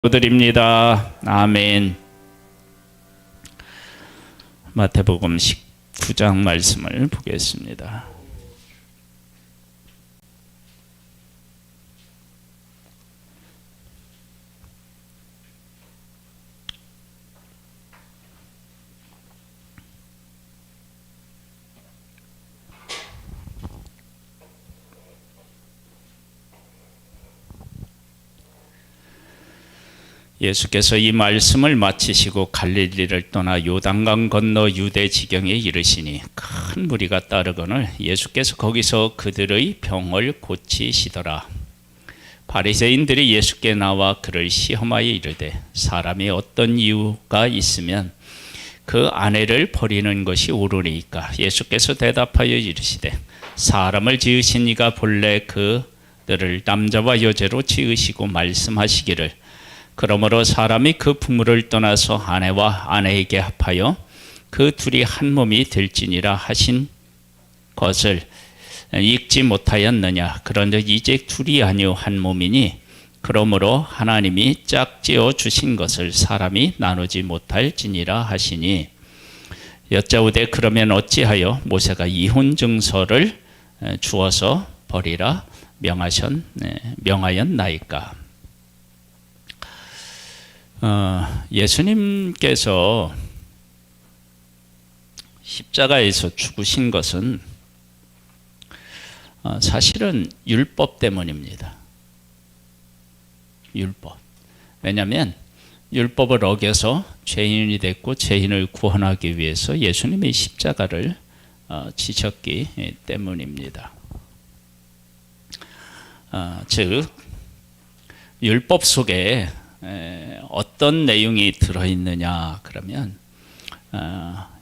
드립니다. 아멘. 마태복음 19장 말씀을 보겠습니다. 예수께서 이 말씀을 마치시고 갈릴리를 떠나 요단강 건너 유대 지경에 이르시니 큰 무리가 따르거늘 예수께서 거기서 그들의 병을 고치시더라. 바리새인들이 예수께 나와 그를 시험하여 이르되 사람이 어떤 이유가 있으면 그 아내를 버리는 것이 옳으니까. 예수께서 대답하여 이르시되 사람을 지으신 이가 본래 그들을 남자와 여자로 지으시고 말씀하시기를 그러므로 사람이 그 부모를 떠나서 아내와 아내에게 합하여 그 둘이 한 몸이 될지니라 하신 것을 읽지 못하였느냐. 그런즉 이제 둘이 아니요 한 몸이니 그러므로 하나님이 짝지어 주신 것을 사람이 나누지 못할지니라 하시니 여짜오되 그러면 어찌하여 모세가 이혼 증서를 주어서 버리라 명하였나이까. 예수님께서 십자가에서 죽으신 것은 사실은 율법 때문입니다. 율법. 왜냐하면 율법을 어겨서 죄인이 됐고 죄인을 구원하기 위해서 예수님이 십자가를 지셨기 때문입니다. 즉 율법 속에 어떤 내용이 들어있느냐 그러면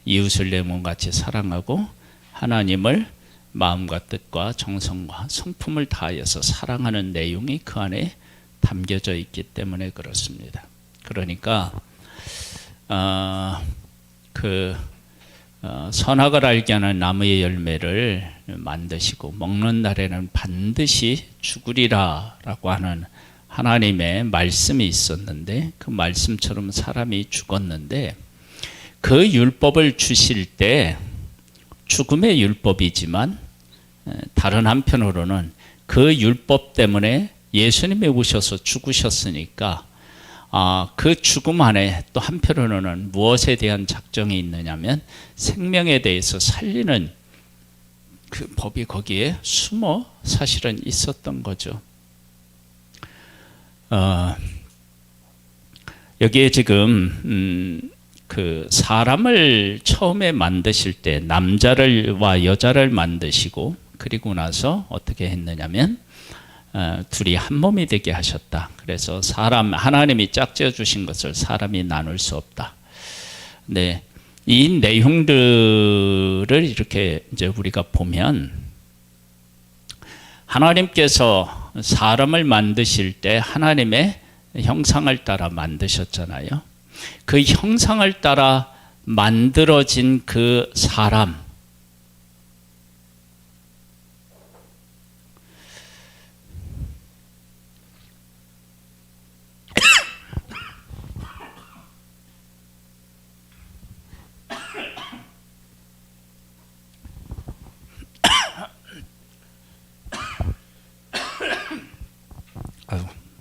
이웃을 내 몸같이 사랑하고 하나님을 마음과 뜻과 정성과 성품을 다하여서 사랑하는 내용이 그 안에 담겨져 있기 때문에 그렇습니다. 그러니까 선악을 알게 하는 나무의 열매를 만드시고 먹는 날에는 반드시 죽으리라 라고 하는 하나님의 말씀이 있었는데 그 말씀처럼 사람이 죽었는데 그 율법을 주실 때 죽음의 율법이지만 다른 한편으로는 그 율법 때문에 예수님이 오셔서 죽으셨으니까 그 죽음 안에 또 한편으로는 무엇에 대한 작정이 있느냐면 생명에 대해서 살리는 그 법이 거기에 숨어 사실은 있었던 거죠. 여기에 지금 그 사람을 처음에 만드실 때 남자와 여자를 만드시고 그리고 나서 어떻게 했느냐면 둘이 한 몸이 되게 하셨다. 그래서 하나님이 짝지어 주신 것을 사람이 나눌 수 없다. 네, 이 내용들을 이렇게 이제 우리가 보면 하나님께서 사람을 만드실 때 하나님의 형상을 따라 만드셨잖아요. 그 형상을 따라 만들어진 그 사람,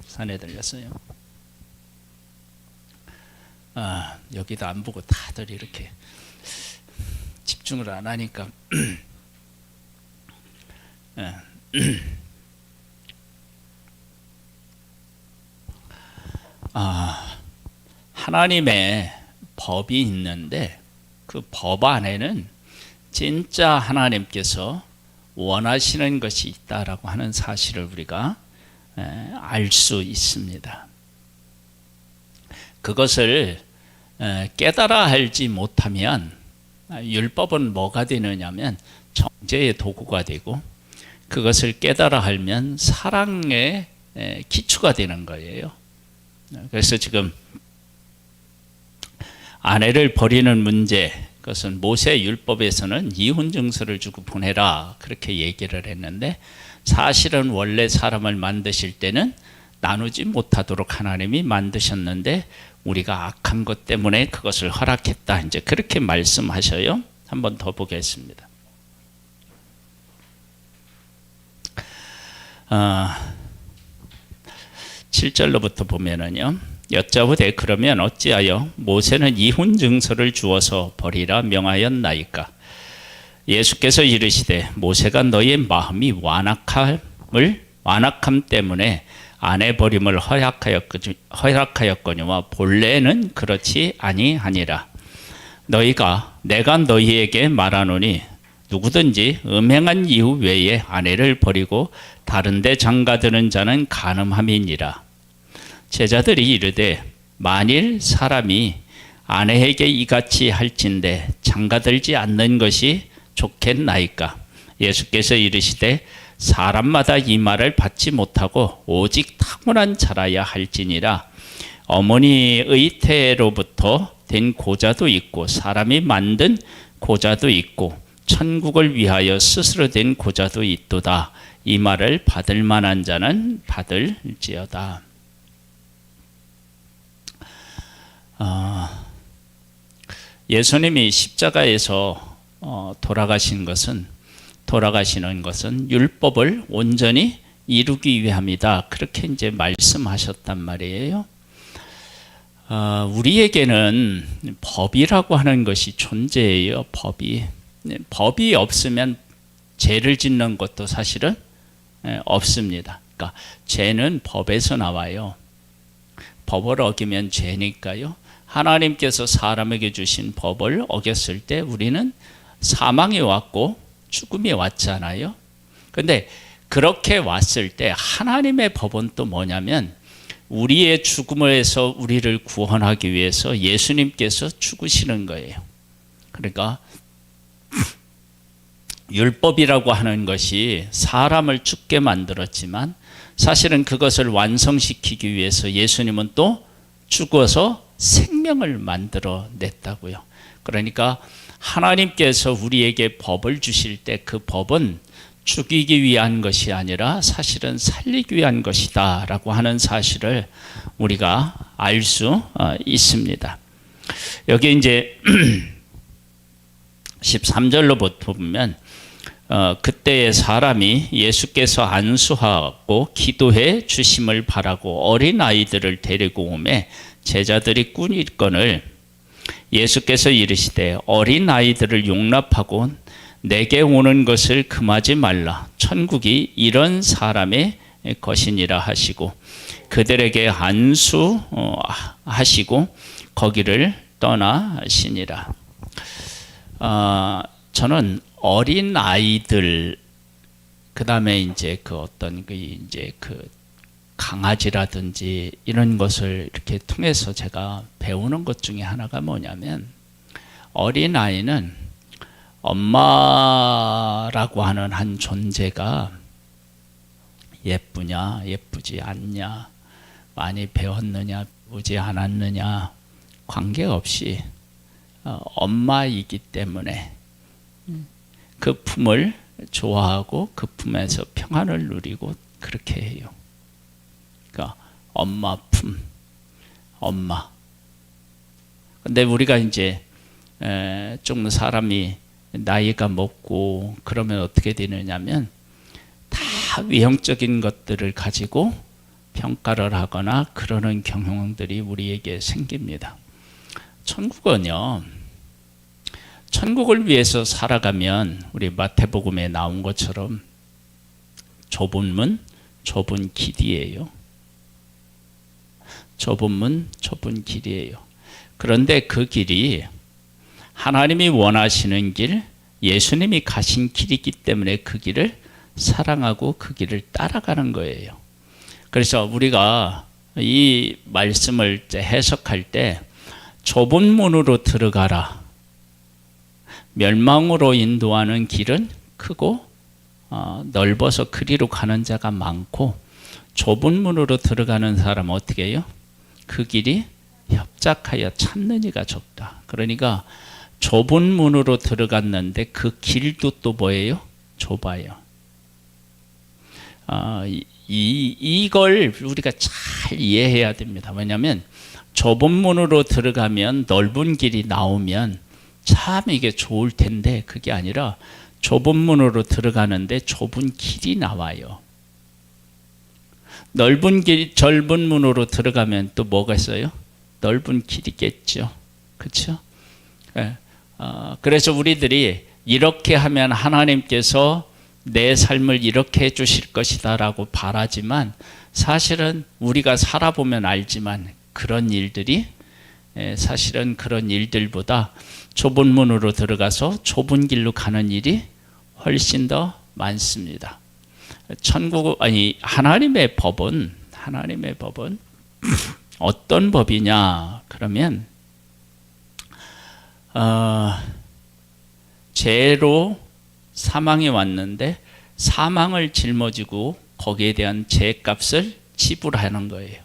산에 들렸어요. 여기도 안 보고 다들 이렇게 집중을 안 하니까 하나님의 법이 있는데 그 법 안에는 진짜 하나님께서 원하시는 것이 있다라고 하는 사실을 우리가 알 수 있습니다. 그것을 깨달아 알지 못하면 율법은 뭐가 되느냐면 정죄의 도구가 되고 그것을 깨달아 알면 사랑의 기초가 되는 거예요. 그래서 지금 아내를 버리는 문제, 그것은 모세 율법에서는 이혼 증서를 주고 보내라 그렇게 얘기를 했는데 사실은 원래 사람을 만드실 때는 나누지 못하도록 하나님이 만드셨는데 우리가 악한 것 때문에 그것을 허락했다. 이제 그렇게 말씀하셔요. 한번 더 보겠습니다. 7절로부터 보면은요. 여짜오되 그러면 어찌하여 모세는 이혼 증서를 주어서 버리라 명하였나이까? 예수께서 이르시되 모세가 너의 마음이 완악함 때문에 아내 버림을 허락하였거니와 본래는 그렇지 아니하니라. 내가 너희에게 말하노니 누구든지 음행한 이후 외에 아내를 버리고 다른 데 장가드는 자는 간음함이니라. 제자들이 이르되 만일 사람이 아내에게 이같이 할진대 장가들지 않는 것이 좋겠나이까? 예수께서 이르시되 사람마다 이 말을 받지 못하고 오직 타고난 자라야 할지니라. 어머니의 태로부터 된 고자도 있고 사람이 만든 고자도 있고 천국을 위하여 스스로 된 고자도 있도다. 이 말을 받을 만한 자는 받을지어다. 예수님이 십자가에서 돌아가시는 것은 율법을 온전히 이루기 위함이다. 그렇게 이제 말씀하셨단 말이에요. 우리에게는 법이라고 하는 것이 존재해요. 법이 없으면 죄를 짓는 것도 사실은 없습니다. 그러니까 죄는 법에서 나와요. 법을 어기면 죄니까요. 하나님께서 사람에게 주신 법을 어겼을 때 우리는 사망이 왔고 죽음이 왔잖아요. 그런데 그렇게 왔을 때 하나님의 법은 또 뭐냐면 우리의 죽음에서 우리를 구원하기 위해서 예수님께서 죽으시는 거예요. 그러니까 율법이라고 하는 것이 사람을 죽게 만들었지만 사실은 그것을 완성시키기 위해서 예수님은 또 죽어서 생명을 만들어 냈다고요. 그러니까 하나님께서 우리에게 법을 주실 때 그 법은 죽이기 위한 것이 아니라 사실은 살리기 위한 것이다 라고 하는 사실을 우리가 알 수 있습니다. 여기 이제 13절로 보면 그때의 사람이 예수께서 안수하고 기도해 주심을 바라고 어린 아이들을 데리고 오매 제자들이 꾸짖거늘 예수께서 이르시되 어린 아이들을 용납하고 내게 오는 것을 금하지 말라. 천국이 이런 사람의 것이니라 하시고 그들에게 안수하시고 거기를 떠나시니라. 저는 어린 아이들 그다음에 이제 그 강아지라든지 이런 것을 이렇게 통해서 제가 배우는 것 중에 하나가 뭐냐면 어린 아이는 엄마라고 하는 한 존재가 예쁘냐 예쁘지 않냐 많이 배웠느냐 배우지 않았느냐 관계없이 엄마이기 때문에 그 품을 좋아하고 그 품에서 평안을 누리고 그렇게 해요. 그러니까 엄마 품, 엄마. 근데 우리가 이제 좀 사람이 나이가 먹고 그러면 어떻게 되느냐면 다 외형적인 것들을 가지고 평가를 하거나 그러는 경향들이 우리에게 생깁니다. 천국은요, 천국을 위해서 살아가면 우리 마태복음에 나온 것처럼 좁은 문, 좁은 길이에요. 좁은 문, 좁은 길이에요. 그런데 그 길이 하나님이 원하시는 길, 예수님이 가신 길이기 때문에 그 길을 사랑하고 그 길을 따라가는 거예요. 그래서 우리가 이 말씀을 해석할 때 좁은 문으로 들어가라. 멸망으로 인도하는 길은 크고 넓어서 그리로 가는 자가 많고 좁은 문으로 들어가는 사람은 어떻게 해요? 그 길이 협착하여 찾는 이가 적다. 그러니까 좁은 문으로 들어갔는데 그 길도 또 뭐예요? 좁아요. 이걸 우리가 잘 이해해야 됩니다. 왜냐하면 좁은 문으로 들어가면 넓은 길이 나오면 참 이게 좋을 텐데 그게 아니라 좁은 문으로 들어가는데 좁은 길이 나와요. 넓은 문으로 들어가면 또 뭐가 있어요? 넓은 길이겠죠. 그렇죠? 네. 그래서 우리들이 이렇게 하면 하나님께서 내 삶을 이렇게 해 주실 것이다 라고 바라지만 사실은 우리가 살아보면 알지만 그런 일들이 사실은 그런 일들보다 좁은 문으로 들어가서 좁은 길로 가는 일이 훨씬 더 많습니다. 하나님의 법은 어떤 법이냐 그러면 죄로 사망이 왔는데 사망을 짊어지고 거기에 대한 죄값을 지불하는 거예요.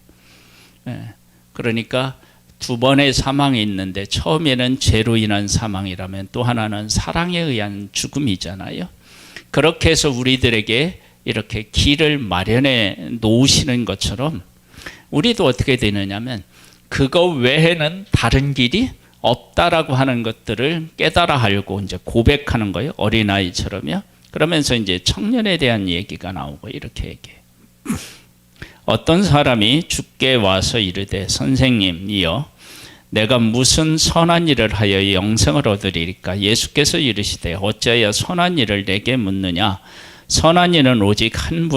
그러니까 두 번의 사망이 있는데 처음에는 죄로 인한 사망이라면 또 하나는 사랑에 의한 죽음이잖아요. 그렇게 해서 우리들에게 이렇게 길을 마련해 놓으시는 것처럼 우리도 어떻게 되느냐면 그거 외에는 다른 길이 없다라고 하는 것들을 깨달아 알고 이제 고백하는 거예요. 어린아이처럼요. 그러면서 이제 청년에 대한 얘기가 나오고 이렇게 얘기해요. 어떤 사람이 주께 와서 이르되 선생님이여 내가 무슨 선한 일을 하여 영생을 얻으리까? 예수께서 이르시되 어찌하여 선한 일을 내게 묻느냐? 선한 일은 오직 한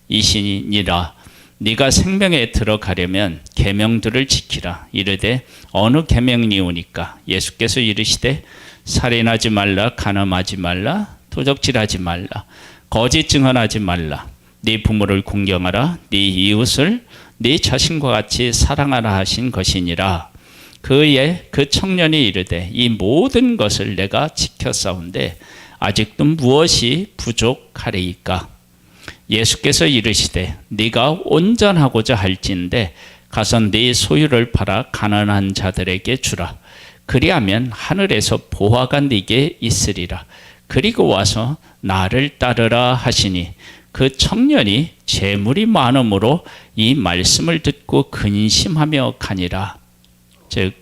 분이시니라. 네가 생명에 들어가려면 계명들을 지키라. 이르되 어느 계명이오니까? 예수께서 이르시되 살인하지 말라, 간음하지 말라, 도적질하지 말라, 거짓 증언하지 말라, 네 부모를 공경하라, 네 이웃을 네 자신과 같이 사랑하라 하신 것이니라. 그 청년이 이르되 이 모든 것을 내가 지켰사온데 아직도 무엇이 부족하리이까? 예수께서 이르시되 네가 온전하고자 할진대 가서 네 소유를 팔아 가난한 자들에게 주라. 그리하면 하늘에서 보화가 네게 있으리라. 그리고 와서 나를 따르라 하시니 그 청년이 재물이 많음으로 이 말씀을 듣고 근심하며 가니라. 즉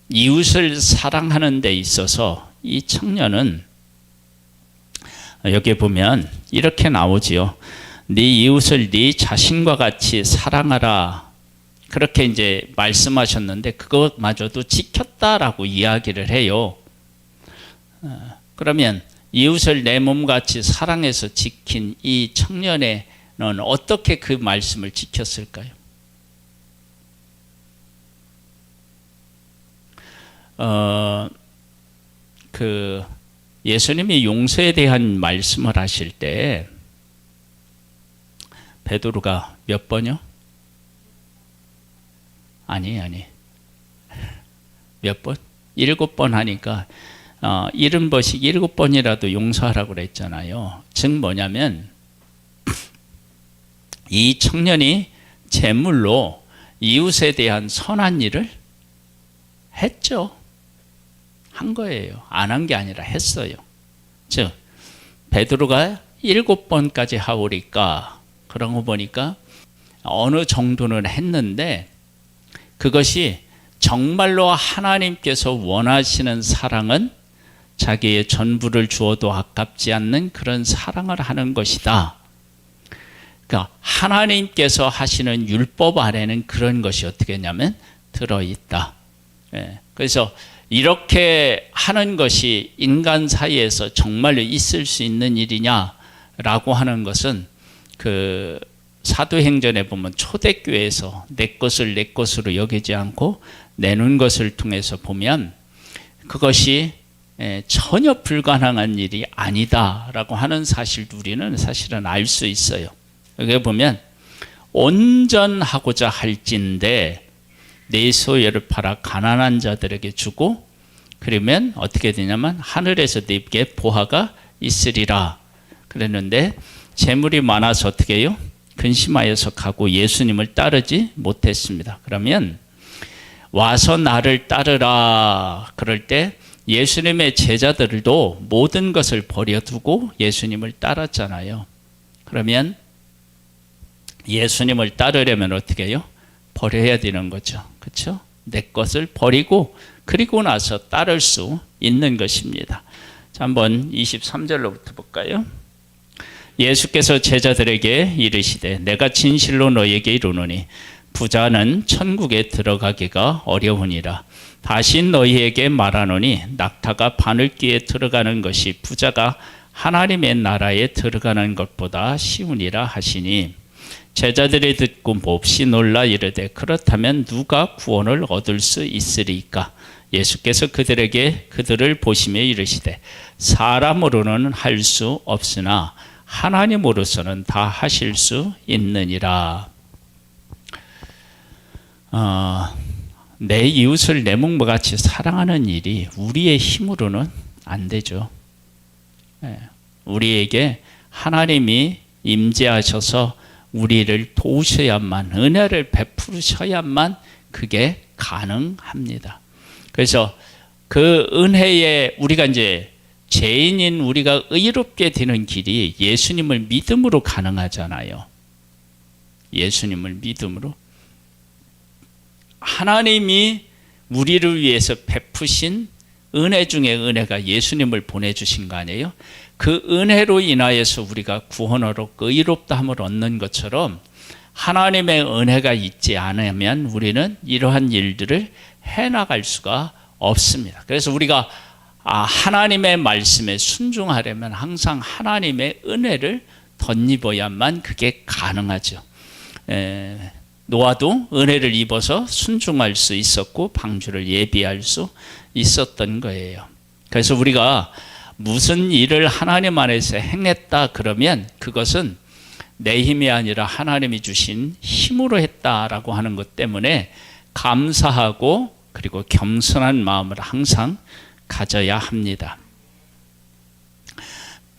이웃을 사랑하는 데 있어서 이 청년은 여기 보면 이렇게 나오지요. 네 이웃을 네 자신과 같이 사랑하라. 그렇게 이제 말씀하셨는데 그것마저도 지켰다라고 이야기를 해요. 그러면 이웃을 내 몸같이 사랑해서 지킨 이 청년에는 어떻게 그 말씀을 지켰을까요? 예수님이 용서에 대한 말씀을 하실 때 베드로가 몇 번이요? 아니 몇 번? 7번 하니까 70번씩 7번이라도 용서하라고 그랬잖아요. 즉 뭐냐면 이 청년이 제물로 이웃에 대한 선한 일을 했죠. 한 거예요. 안 한 게 아니라 했어요. 즉 베드로가 7번까지 하오리까 그런 거 보니까 어느 정도는 했는데 그것이 정말로 하나님께서 원하시는 사랑은 자기의 전부를 주어도 아깝지 않는 그런 사랑을 하는 것이다. 그러니까 하나님께서 하시는 율법 안에는 그런 것이 어떻게 했냐면 들어있다. 그래서 이렇게 하는 것이 인간 사이에서 정말로 있을 수 있는 일이냐라고 하는 것은 그 사도행전에 보면 초대교회에서 내 것을 내 것으로 여기지 않고 내는 것을 통해서 보면 그것이 전혀 불가능한 일이 아니다라고 하는 사실도 우리는 사실은 알 수 있어요. 여기 보면 온전하고자 할진대 내 소유를 팔아 가난한 자들에게 주고 그러면 어떻게 되냐면 하늘에서 네게 보화가 있으리라 그랬는데 재물이 많아서 어떻게 해요? 근심하여서 가고 예수님을 따르지 못했습니다. 그러면 와서 나를 따르라 그럴 때 예수님의 제자들도 모든 것을 버려두고 예수님을 따랐잖아요. 그러면 예수님을 따르려면 어떻게 해요? 버려야 되는 거죠. 그렇죠? 내 것을 버리고 그리고 나서 따를 수 있는 것입니다. 자, 한번 23절로부터 볼까요? 예수께서 제자들에게 이르시되 내가 진실로 너희에게 이르노니 부자는 천국에 들어가기가 어려우니라. 다시 너희에게 말하노니 낙타가 바늘귀에 들어가는 것이 부자가 하나님의 나라에 들어가는 것보다 쉬우니라 하시니 제자들이 듣고 몹시 놀라 이르되 그렇다면 누가 구원을 얻을 수 있으리까? 예수께서 그들을 보시며 이르시되 사람으로는 할 수 없으나 하나님으로서는 다 하실 수 있느니라. 내 이웃을 내 몸과 같이 사랑하는 일이 우리의 힘으로는 안 되죠. 우리에게 하나님이 임재하셔서 우리를 도우셔야만, 은혜를 베푸셔야만 그게 가능합니다. 그래서 그 은혜에 우리가 이제 죄인인 우리가 의롭게 되는 길이 예수님을 믿음으로 가능하잖아요. 예수님을 믿음으로. 하나님이 우리를 위해서 베푸신 은혜 중에 은혜가 예수님을 보내주신 거 아니에요? 그 은혜로 인하여서 우리가 구원으로 의롭다함을 얻는 것처럼 하나님의 은혜가 있지 않으면 우리는 이러한 일들을 해나갈 수가 없습니다. 그래서 우리가 하나님의 말씀에 순종하려면 항상 하나님의 은혜를 덧입어야만 그게 가능하죠. 노아도 은혜를 입어서 순종할 수 있었고 방주를 예비할 수 있었던 거예요. 그래서 우리가 무슨 일을 하나님 안에서 행했다 그러면 그것은 내 힘이 아니라 하나님이 주신 힘으로 했다라고 하는 것 때문에 감사하고 그리고 겸손한 마음을 항상 가져야 합니다.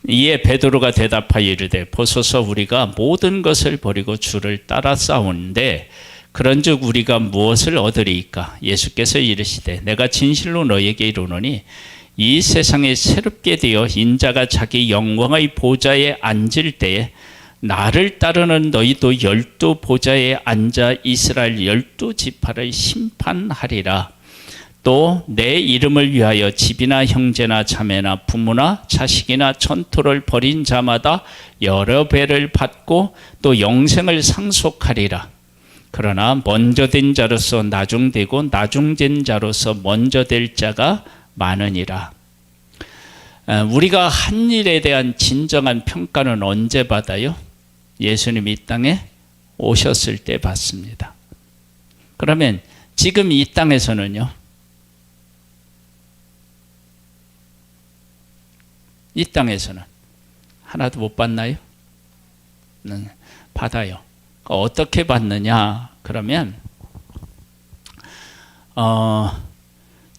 이에 베드로가 대답하여 이르되 보소서 우리가 모든 것을 버리고 주를 따라 싸우는데 그런즉 우리가 무엇을 얻으리이까? 예수께서 이르시되 내가 진실로 너희에게 이르노니 이 세상에 새롭게 되어 인자가 자기 영광의 보좌에 앉을 때에 나를 따르는 너희도 12 보좌에 앉아 이스라엘 12지파를 심판하리라. 또 내 이름을 위하여 집이나 형제나 자매나 부모나 자식이나 전토를 벌인 자마다 여러 배를 받고 또 영생을 상속하리라. 그러나 먼저 된 자로서 나중되고 나중된 자로서 먼저 될 자가 많으니라. 우리가 한 일에 대한 진정한 평가는 언제 받아요? 예수님이 이 땅에 오셨을 때 받습니다. 그러면 지금 이 땅에서는요, 이 땅에서는 하나도 못 받나요? 받아요. 어떻게 받느냐? 그러면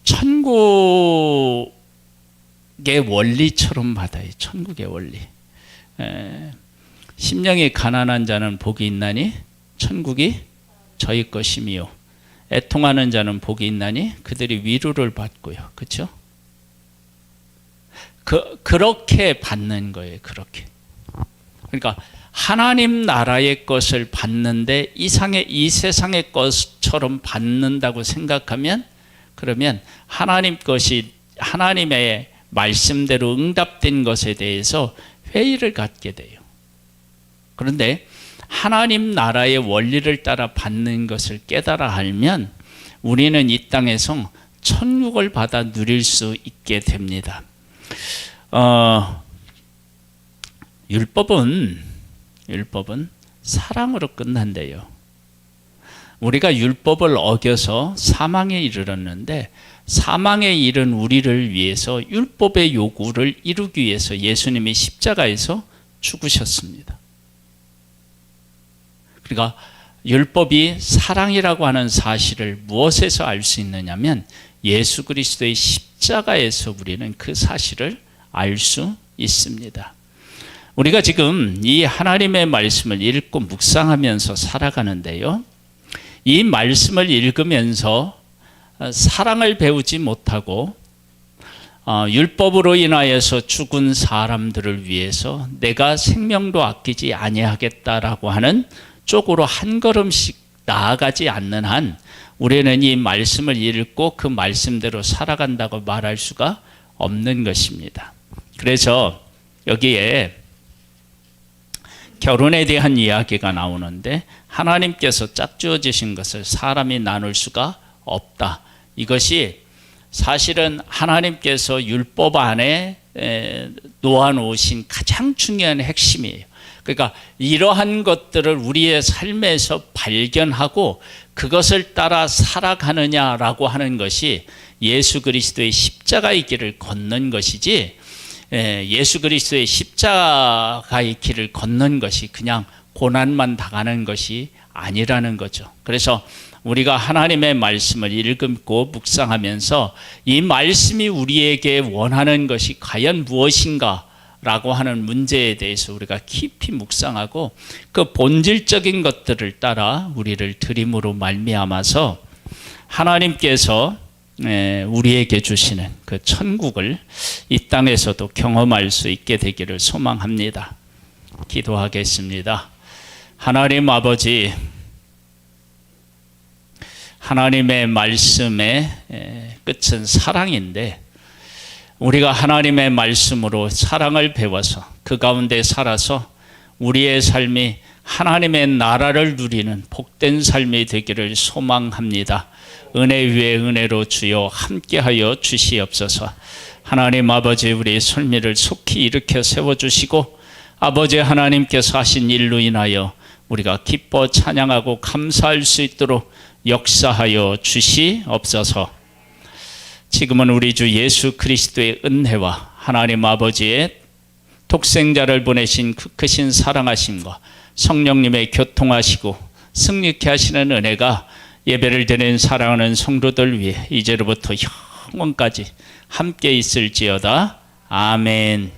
천국의 원리처럼 받아요. 천국의 원리. 심령이 가난한 자는 복이 있나니 천국이 저희 것이미요. 애통하는 자는 복이 있나니 그들이 위로를 받고요. 그렇죠? 그렇게 받는 거예요. 그렇게. 그러니까 하나님 나라의 것을 받는데 이 세상의 것처럼 받는다고 생각하면 그러면 하나님 것이 하나님의 말씀대로 응답된 것에 대해서 회의를 갖게 돼요. 그런데 하나님 나라의 원리를 따라 받는 것을 깨달아 알면 우리는 이 땅에서 천국을 받아 누릴 수 있게 됩니다. 율법은 사랑으로 끝난대요. 우리가 율법을 어겨서 사망에 이르렀는데 사망에 이른 우리를 위해서 율법의 요구를 이루기 위해서 예수님이 십자가에서 죽으셨습니다. 그러니까 율법이 사랑이라고 하는 사실을 무엇에서 알 수 있느냐면 예수 그리스도의 십자가에서 우리는 그 사실을 알 수 있습니다. 우리가 지금 이 하나님의 말씀을 읽고 묵상하면서 살아가는데요. 이 말씀을 읽으면서 사랑을 배우지 못하고 율법으로 인하여서 죽은 사람들을 위해서 내가 생명도 아끼지 아니하겠다라고 하는 쪽으로 한 걸음씩 나아가지 않는 한 우리는 이 말씀을 읽고 그 말씀대로 살아간다고 말할 수가 없는 것입니다. 그래서 여기에 결혼에 대한 이야기가 나오는데 하나님께서 짝지어 주신 것을 사람이 나눌 수가 없다. 이것이 사실은 하나님께서 율법 안에 놓아놓으신 가장 중요한 핵심이에요. 그러니까 이러한 것들을 우리의 삶에서 발견하고 그것을 따라 살아가느냐라고 하는 것이 예수 그리스도의 십자가의 길을 걷는 것이지, 예수 그리스도의 십자가의 길을 걷는 것이 그냥 고난만 당하는 것이 아니라는 거죠. 그래서 우리가 하나님의 말씀을 읽고 묵상하면서 이 말씀이 우리에게 원하는 것이 과연 무엇인가 라고 하는 문제에 대해서 우리가 깊이 묵상하고 그 본질적인 것들을 따라 우리를 드림으로 말미암아서 하나님께서 우리에게 주시는 그 천국을 이 땅에서도 경험할 수 있게 되기를 소망합니다. 기도하겠습니다. 하나님 아버지, 하나님의 말씀의 끝은 사랑인데 우리가 하나님의 말씀으로 사랑을 배워서 그 가운데 살아서 우리의 삶이 하나님의 나라를 누리는 복된 삶이 되기를 소망합니다. 은혜 위에 은혜로 주여 함께하여 주시옵소서. 하나님 아버지, 우리 솔미를 속히 일으켜 세워주시고 아버지 하나님께서 하신 일로 인하여 우리가 기뻐 찬양하고 감사할 수 있도록 역사하여 주시옵소서. 지금은 우리 주 예수 그리스도의 은혜와 하나님 아버지의 독생자를 보내신 그 크신 사랑하심과 성령님의 교통하시고 승리케 하시는 은혜가 예배를 드리는 사랑하는 성도들 위해 이제로부터 영원까지 함께 있을지어다. 아멘.